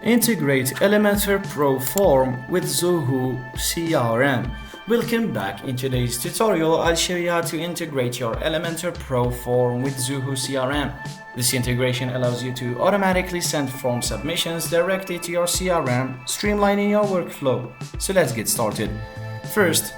Integrate Elementor Pro Form with Zoho CRM. Welcome back. In today's tutorial, I'll show you how to integrate your Elementor Pro Form with Zoho CRM. This integration allows you to automatically send form submissions directly to your CRM, streamlining your workflow. So let's get started. First,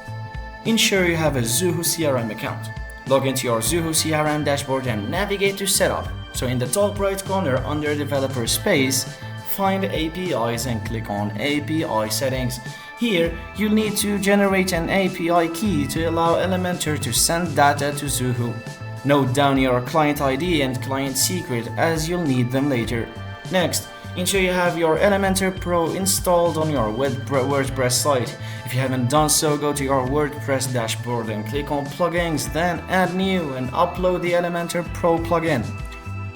ensure you have a Zoho CRM account. Log into your Zoho CRM dashboard and navigate to Setup. So in the top right corner under Developer Space, find APIs and click on API Settings. Here, you'll need to generate an API key to allow Elementor to send data to Zoho. Note down your client ID and client secret as you'll need them later. Next, ensure you have your Elementor Pro installed on your WordPress site. If you haven't done so, go to your WordPress dashboard and click on Plugins, then Add New and upload the Elementor Pro plugin.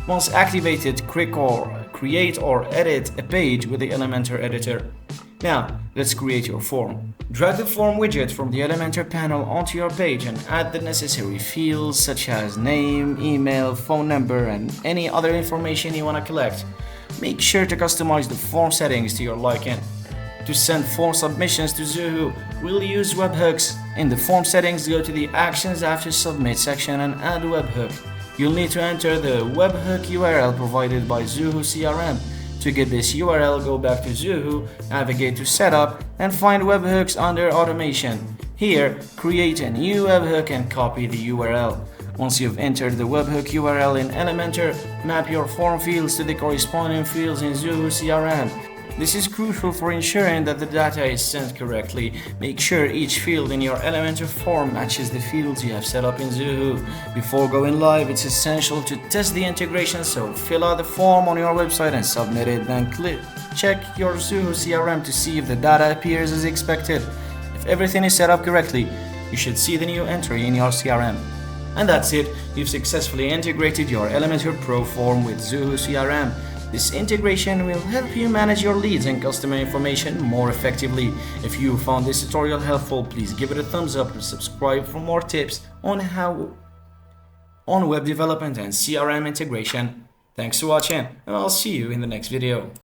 Once activated, create or edit a page with the Elementor editor. Now, let's create your form. Drag the form widget from the Elementor panel onto your page and add the necessary fields such as name, email, phone number, and any other information you want to collect. Make sure to customize the form settings to your liking. To send form submissions to Zoho, we'll use webhooks. In the form settings, go to the Actions After Submit section and add webhook. You'll need to enter the webhook URL provided by Zoho CRM. To get this URL, go back to Zoho, navigate to Setup, and find webhooks under Automation. Here, create a new webhook and copy the URL. Once you've entered the webhook URL in Elementor, map your form fields to the corresponding fields in Zoho CRM. This is crucial for ensuring that the data is sent correctly. Make sure each field in your Elementor form matches the fields you have set up in Zoho. Before going live, it's essential to test the integration, so fill out the form on your website and submit it. Then check your Zoho CRM to see if the data appears as expected. If everything is set up correctly, you should see the new entry in your CRM. And that's it. You've successfully integrated your Elementor Pro Form with Zoho CRM. This integration will help you manage your leads and customer information more effectively. If you found this tutorial helpful, please give it a thumbs up and subscribe for more tips on web development and CRM integration. Thanks for watching, and I'll see you in the next video.